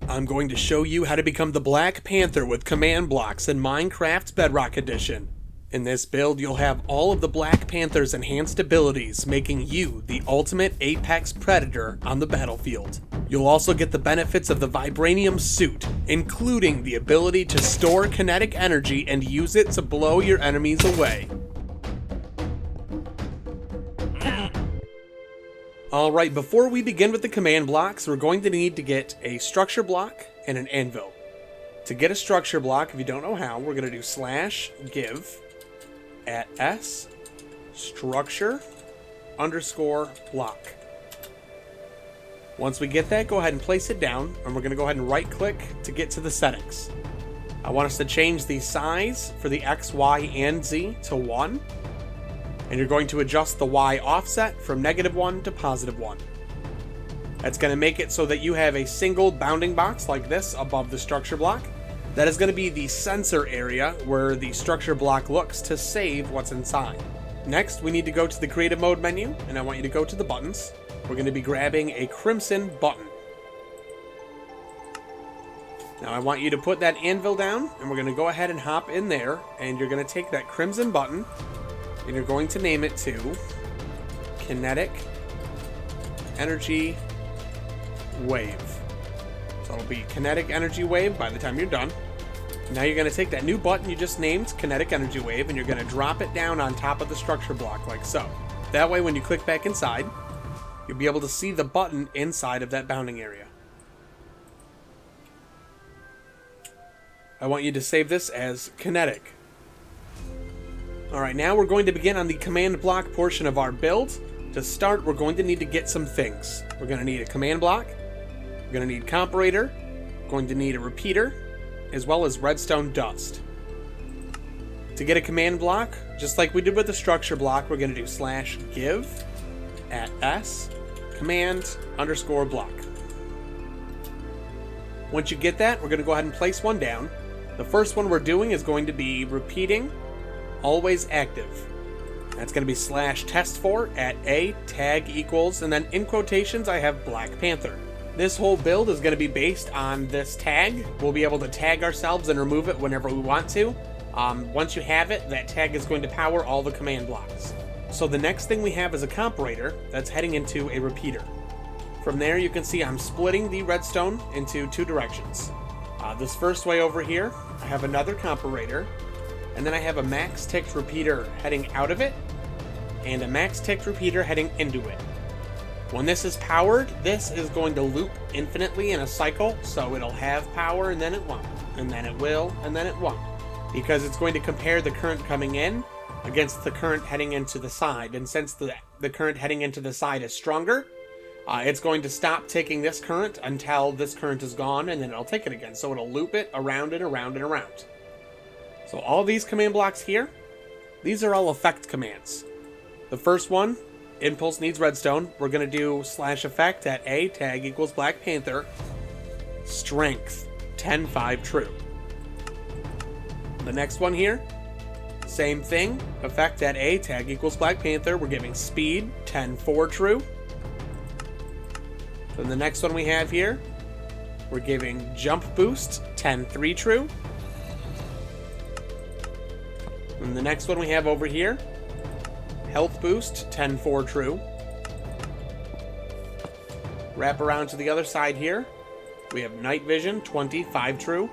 I'm going to show you how to become the Black Panther with command blocks in Minecraft's Bedrock Edition. In this build, you'll have all of the Black Panther's enhanced abilities, making you the ultimate apex predator on the battlefield. You'll also get the benefits of the vibranium suit, including the ability to store kinetic energy and use it to blow your enemies away. Alright, before we begin with the command blocks, we're going to need to get a structure block and an anvil. To get a structure block, if you don't know how, we're going to do /give at s structure _ block. Once we get that, go ahead and place it down, and we're going to go ahead and right click to get to the settings. I want us to change the size for the X, Y, and Z to 1. And you're going to adjust the Y offset from -1 to +1. That's going to make it so that you have a single bounding box like this above the structure block. That is going to be the sensor area where the structure block looks to save what's inside. Next, we need to go to the creative mode menu, and I want you to go to the buttons. We're going to be grabbing a crimson button. Now I want you to put that anvil down, and we're going to go ahead and hop in there, and you're going to take that crimson button, and you're going to name it to Kinetic Energy Wave. So it'll be Kinetic Energy Wave by the time you're done. Now you're going to take that new button you just named, Kinetic Energy Wave, and you're going to drop it down on top of the structure block like so. That way when you click back inside, you'll be able to see the button inside of that bounding area. I want you to save this as Kinetic. Alright, now we're going to begin on the command block portion of our build. To start, we're going to need to get some things. We're going to need a command block, we're going to need comparator, going to need a repeater, as well as redstone dust. To get a command block, just like we did with the structure block, we're going to do /give at s command _ block. Once you get that, we're going to go ahead and place one down. The first one we're doing is going to be repeating always active. That's going to be /test4 at a tag equals, and then in quotations I have Black Panther. This whole build is going to be based on this tag. We'll be able to tag ourselves and remove it whenever we want to. Once you have it, that tag is going to power all the command blocks. So the next thing we have is a comparator that's heading into a repeater. From there you can see I'm splitting the redstone into two directions. This first way over here, I have another comparator, and then I have a max ticked repeater heading out of it, and a max ticked repeater heading into it. When this is powered, this is going to loop infinitely in a cycle, so it'll have power and then it won't, and then it will, and then it won't. Because it's going to compare the current coming in against the current heading into the side, and since the current heading into the side is stronger, it's going to stop taking this current until this current is gone, and then it'll take it again, so it'll loop it around and around and around. So all these command blocks here, these are all effect commands. The first one, impulse needs redstone. We're going to do /effect at a tag equals Black Panther, strength 10/5 true. The next one here, same thing, effect at a tag equals Black Panther. We're giving speed 10/4 true. Then the next one we have here, we're giving jump boost 10/3 true. And the next one we have over here, health boost 10/4 true. Wrap around to the other side here, we have night vision 25 true.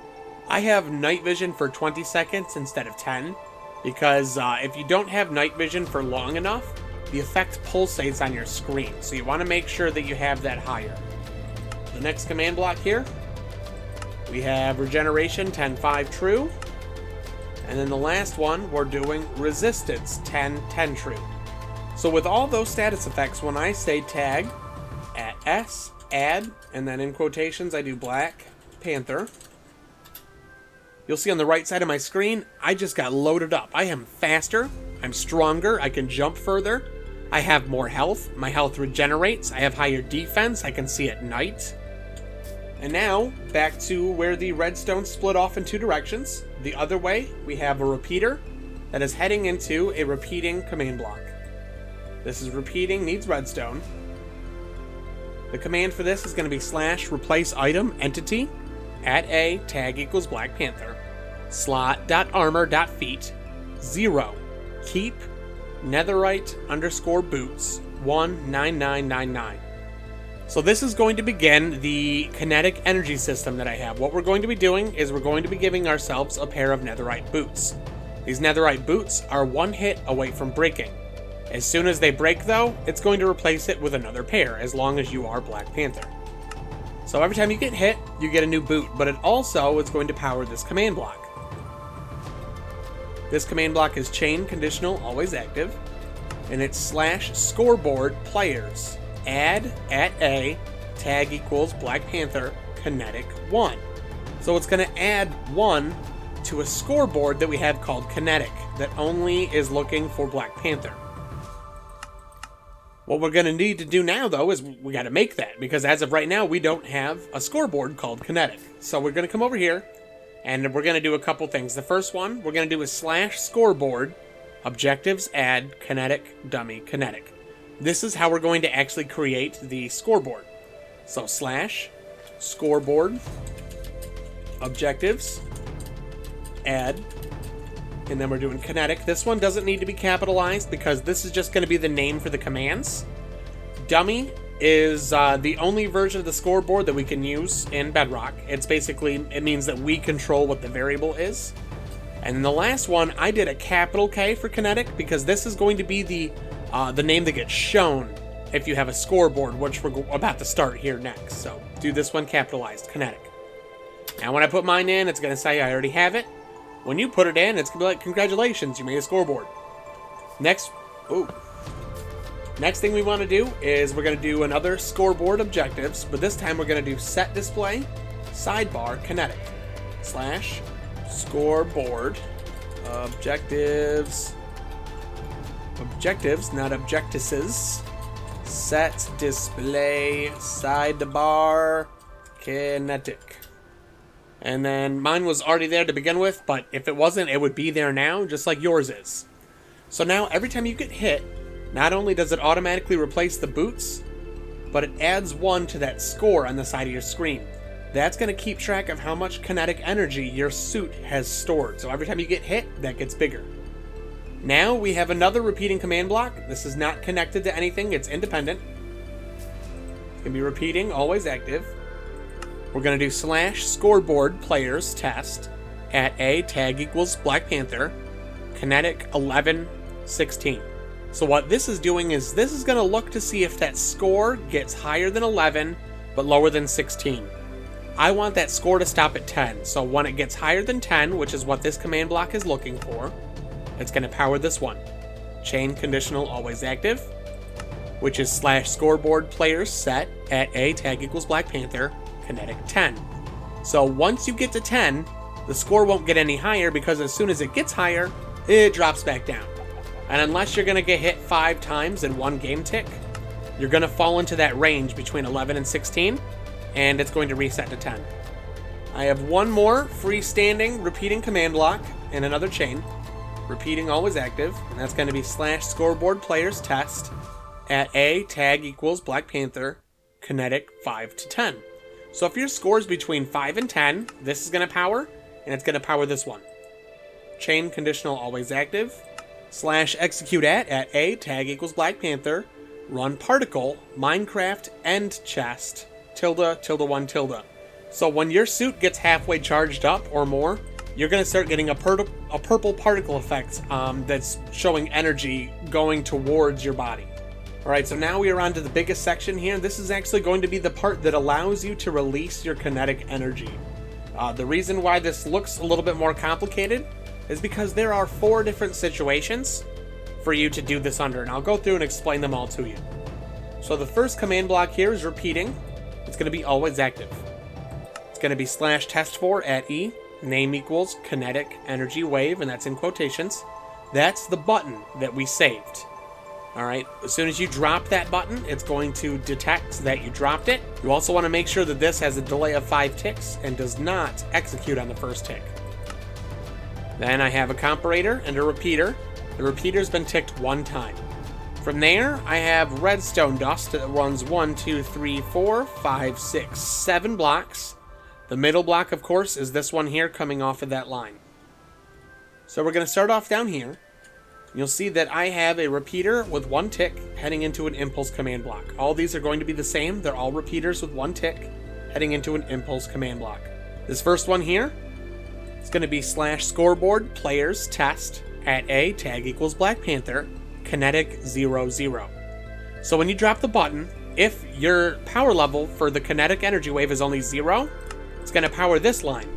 I have night vision for 20 seconds instead of 10, because if you don't have night vision for long enough, the effect pulsates on your screen, so you want to make sure that you have that higher. The next command block here, we have regeneration 10/5 true. And then the last one, we're doing resistance 10/10 true. So with all those status effects, when I say tag at s, add, and then in quotations I do Black Panther, you'll see on the right side of my screen, I just got loaded up. I am faster, I'm stronger, I can jump further, I have more health, my health regenerates, I have higher defense, I can see at night. And now, back to where the redstone split off in two directions. The other way, we have a repeater that is heading into a repeating command block. This is repeating, needs redstone. The command for this is going to be /replace item entity at A, tag equals Black Panther, slot.armor.feet, 0, keep netherite underscore boots 19999. So this is going to begin the kinetic energy system that I have. What we're going to be doing is we're going to be giving ourselves a pair of netherite boots. These netherite boots are one hit away from breaking. As soon as they break though, it's going to replace it with another pair as long as you are Black Panther. So every time you get hit, you get a new boot, but it also is going to power this command block. This command block is chain conditional always active, and it's /scoreboard players. Add at A, tag equals Black Panther, kinetic 1. So it's going to add 1 to a scoreboard that we have called kinetic that only is looking for Black Panther. What we're going to need to do now, though, is we got to make that, because as of right now, we don't have a scoreboard called kinetic. So we're going to come over here, and we're going to do a couple things. The first one we're going to do is /scoreboard, objectives, add, kinetic, dummy, kinetic. This is how we're going to actually create the scoreboard. So /scoreboard, objectives, add, and then we're doing kinetic. This one doesn't need to be capitalized because this is just going to be the name for the commands. Dummy is the only version of the scoreboard that we can use in Bedrock. It means that we control what the variable is. And then the last one, I did a capital K for kinetic because this is going to be the name that gets shown if you have a scoreboard, which we're about to start here next. So do this one capitalized, kinetic. Now when I put mine in, it's going to say I already have it. When you put it in, it's going to be like, congratulations, you made a scoreboard. Next thing we want to do is we're going to do another scoreboard objectives, but this time we're going to do set display, sidebar, kinetic, /scoreboard, objectives, not objectives, set display, sidebar, kinetic. And then mine was already there to begin with, but if it wasn't, it would be there now, just like yours is. So now every time you get hit, not only does it automatically replace the boots, but it adds 1 to that score on the side of your screen. That's going to keep track of how much kinetic energy your suit has stored. So every time you get hit, that gets bigger. Now we have another repeating command block. This is not connected to anything, it's independent. It's going to be repeating, always active. We're going to do /scoreboard players test at A, tag equals Black Panther, kinetic 1116. So what this is doing is this is going to look to see if that score gets higher than 11 but lower than 16. I want that score to stop at 10. So when it gets higher than 10, which is what this command block is looking for, it's going to power this one. Chain conditional always active, which is /scoreboard players set at A, tag equals Black Panther, kinetic 10. So once you get to 10, the score won't get any higher because as soon as it gets higher, it drops back down. And unless you're going to get hit 5 times in one game tick, you're going to fall into that range between 11 and 16, and it's going to reset to 10. I have one more freestanding repeating command block and another chain. Repeating always active, and that's going to be /scoreboard players test at A, tag equals Black Panther, kinetic 5 to 10. So if your score is between 5 and 10, this is going to power, and it's going to power this one. Chain conditional always active, /execute at A, tag equals Black Panther, run particle, Minecraft end chest, ~1~. So when your suit gets halfway charged up or more, you're going to start getting a purple particle effect that's showing energy going towards your body. Alright, so now we are on to the biggest section here. This is actually going to be the part that allows you to release your kinetic energy. The reason why this looks a little bit more complicated is because there are 4 different situations for you to do this under, and I'll go through and explain them all to you. So the first command block here is repeating. It's going to be always active. It's going to be /test4 at E, name equals kinetic energy wave, and that's in quotations. That's the button that we saved. Alright, as soon as you drop that button, it's going to detect that you dropped it. You also want to make sure that this has a delay of 5 ticks and does not execute on the first tick. Then I have a comparator and a repeater. The repeater's been ticked 1 time. From there, I have redstone dust that runs 1, 2, 3, 4, 5, 6, 7 blocks. The middle block, of course, is this one here coming off of that line. So we're going to start off down here. You'll see that I have a repeater with 1 tick heading into an impulse command block. All these are going to be the same. They're all repeaters with 1 tick heading into an impulse command block. This first one here is going to be /scoreboard players test at A tag equals Black Panther kenetic 00. So when you drop the button, if your power level for the kinetic energy wave is only 0, it's going to power this line.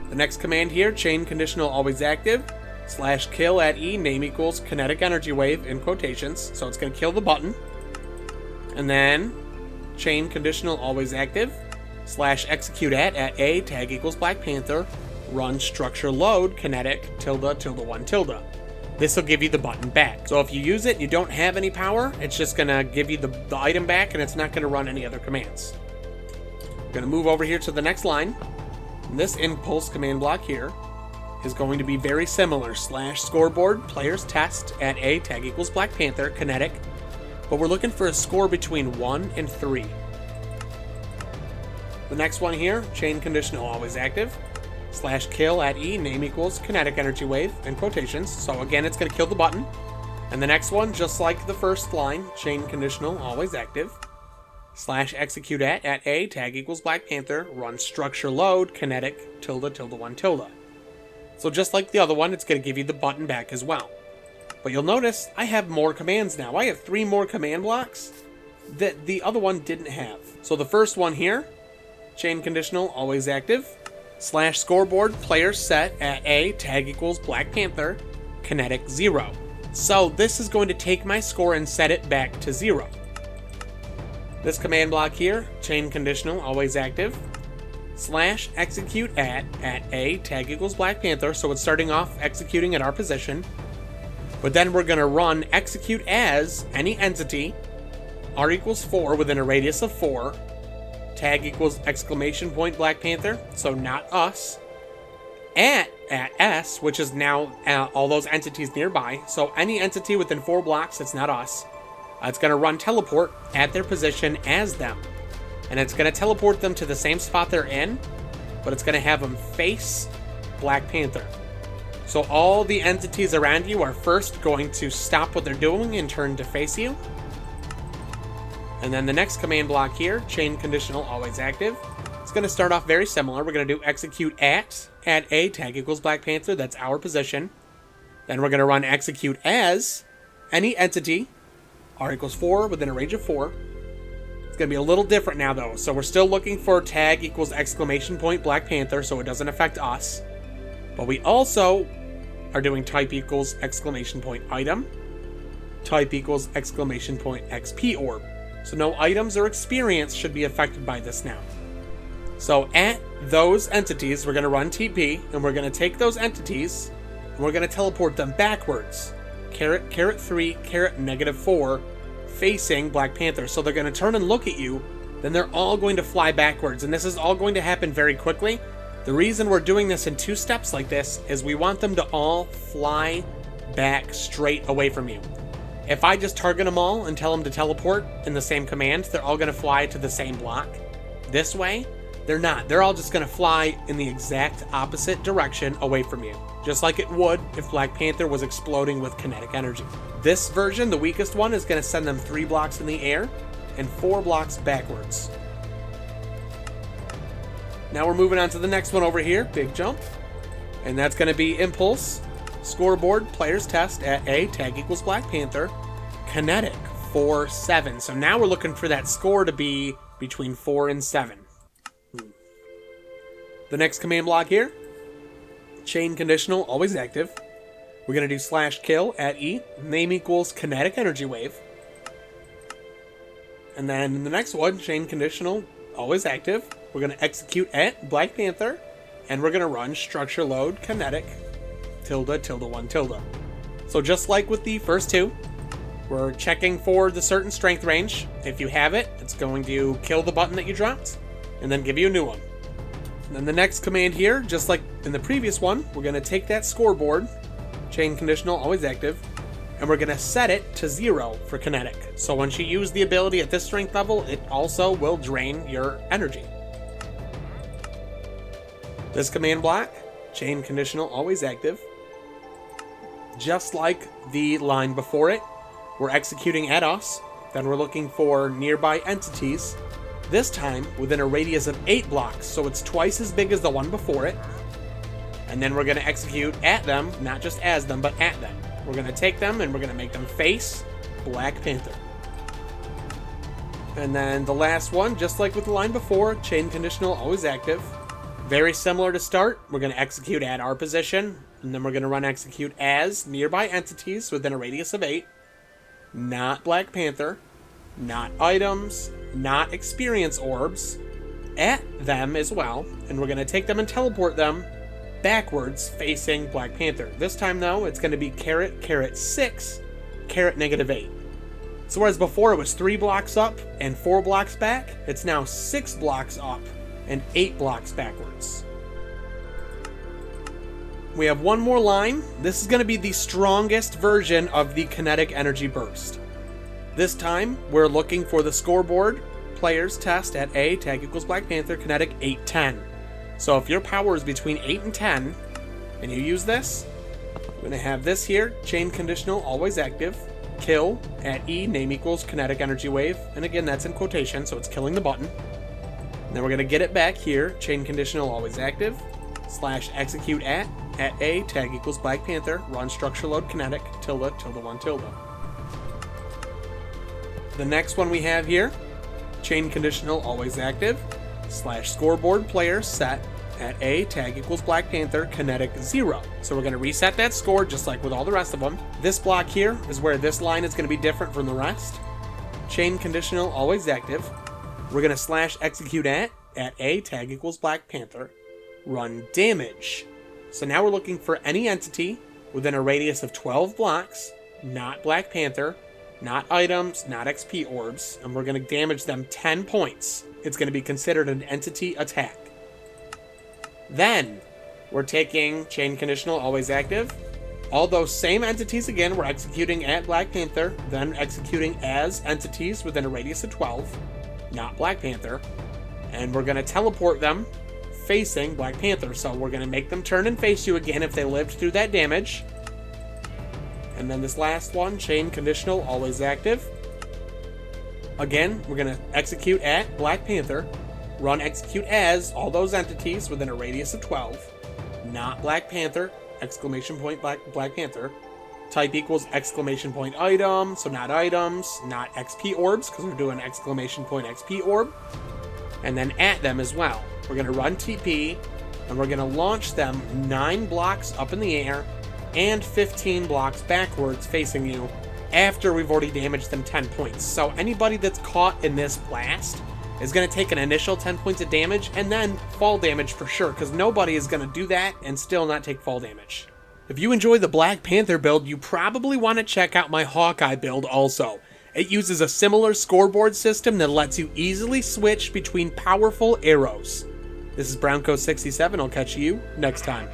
The next command here, chain conditional always active, /kill at E name equals kinetic energy wave in quotations. So it's going to kill the button. And then chain conditional always active, /execute at A tag equals Black Panther, run structure load kinetic ~1. This will give you the button back. So if you use it and you don't have any power, it's just going to give you the item back, and it's not going to run any other commands. We're going to move over here to the next line. And this impulse command block here is going to be very similar. /scoreboard players test at A tag equals Black Panther kinetic, but we're looking for a score between 1 and 3. The next one here, chain conditional always active, /kill at E name equals kinetic energy wave in quotations. So again, it's going to kill the button. And the next one, just like the first line, chain conditional always active, /execute at A tag equals Black Panther, run structure load kinetic ~1. So just like the other one, it's going to give you the button back as well. But you'll notice I have more commands now. I have 3 more command blocks that the other one didn't have. So the first one here, chain conditional always active, /scoreboard players set at A tag equals Black Panther kinetic 0. So this is going to take my score and set it back to 0. This command block here, chain conditional always active, /execute at A tag equals Black Panther. So it's starting off executing at our position, but then we're going to run execute as any entity R equals 4 within a radius of 4, tag equals ! Black Panther, so not us, at S, which is now all those entities nearby. So any entity within 4 blocks that's not us, it's going to run teleport at their position as them. And it's going to teleport them to the same spot they're in, but it's going to have them face Black Panther. So all the entities around you are first going to stop what they're doing and turn to face you. And then the next command block here, chain conditional always active, it's going to start off very similar. We're going to do execute at A tag equals Black Panther, that's our position. Then we're going to run execute as any entity R equals 4 within a range of 4. It's going to be a little different now though. So we're still looking for tag equals ! Black Panther, so it doesn't affect us. But we also are doing type equals ! Item, type equals ! XP orb. So no items or experience should be affected by this now. So at those entities, we're going to run TP, and we're going to take those entities, and we're going to teleport them backwards. ~3, -4, facing Black Panther. So they're going to turn and look at you, then they're all going to fly backwards. And this is all going to happen very quickly. The reason we're doing this in 2 steps like this is we want them to all fly back straight away from you. If I just target them all and tell them to teleport in the same command, they're all going to fly to the same block. This way, they're not. They're all just going to fly in the exact opposite direction away from you, just like it would if Black Panther was exploding with kinetic energy. This version, the weakest one, is going to send them 3 blocks in the air and 4 blocks backwards. Now we're moving on to the next one over here, big jump, and that's going to be impulse. Scoreboard players test at A tag equals Black Panther kinetic 4-7. So now we're looking for that score to be between 4 and 7. The next command block here, chain conditional always active. We're going to do /kill at E name equals kinetic energy wave. And then the next one, chain conditional always active. We're going to execute at Black Panther, and we're going to run structure load kinetic ~1. So just like with the first 2, we're checking for the certain strength range. If you have it, it's going to kill the button that you dropped and then give you a new one. And then the next command here, just like in the previous one, we're going to take that scoreboard, chain conditional always active, and we're going to set it to 0 for kinetic. So once you use the ability at this strength level, it also will drain your energy. This command block, chain conditional, always active. Just like the line before it, we're executing at us. Then we're looking for nearby entities. This time within a radius of 8 blocks, so it's twice as big as the one before it. And then we're going to execute at them, not just as them, but at them. We're going to take them and we're going to make them face Black Panther. And then the last one, just like with the line before, chain conditional, always active. Very similar to start, we're going to execute at our position, and then we're going to run execute as nearby entities within a radius of 8. Not Black Panther, not items, not experience orbs, at them as well, and we're going to take them and teleport them backwards facing Black Panther. This time though, it's going to be caret, caret 6, caret negative 8. So whereas before it was 3 blocks up and 4 blocks back, it's now 6 blocks up and 8 blocks backwards. We have one more line. This is going to be the strongest version of the kinetic energy burst. This time, we're looking for the scoreboard players test at A, tag equals Black Panther, kinetic 810. So if your power is between 8 and 10, and you use this, we're going to have this here, chain conditional, always active, kill at E, name equals kinetic energy wave, and again, that's in quotation, so it's killing the button. And then we're going to get it back here, chain conditional, always active, slash execute at A, tag equals Black Panther, run structure load kinetic, tilde, tilde 1 tilde. The next one we have here, chain conditional, always active, slash scoreboard player set at A, tag equals Black Panther, kinetic 0. So we're going to reset that score just like with all the rest of them. This block here is where this line is going to be different from the rest. Chain conditional, always active. We're going to slash execute at A, tag equals Black Panther, run damage. So now we're looking for any entity within a radius of 12 blocks, not Black Panther, not items, not XP orbs, and we're going to damage them 10 points. It's going to be considered an entity attack. Then, we're taking chain conditional, always active. All those same entities again, we're executing at Black Panther, then executing as entities within a radius of 12, not Black Panther, and we're going to teleport them facing Black Panther. So we're going to make them turn and face you again if they lived through that damage. And then this last one, chain conditional, always active. Again, we're going to execute at Black Panther, run execute as all those entities within a radius of 12, not Black Panther, exclamation point Black Panther, type equals exclamation point item, so not items, not XP orbs, because we're doing exclamation point XP orb, and then at them as well. We're going to run TP, and we're going to launch them 9 blocks up in the air, and 15 blocks backwards facing you after we've already damaged them 10 points. So anybody that's caught in this blast is going to take an initial 10 points of damage and then fall damage for sure, because nobody is going to do that and still not take fall damage. If you enjoy the Black Panther build, you probably want to check out my Hawkeye build also. It uses a similar scoreboard system that lets you easily switch between powerful arrows. This is Brownco67. I'll catch you next time.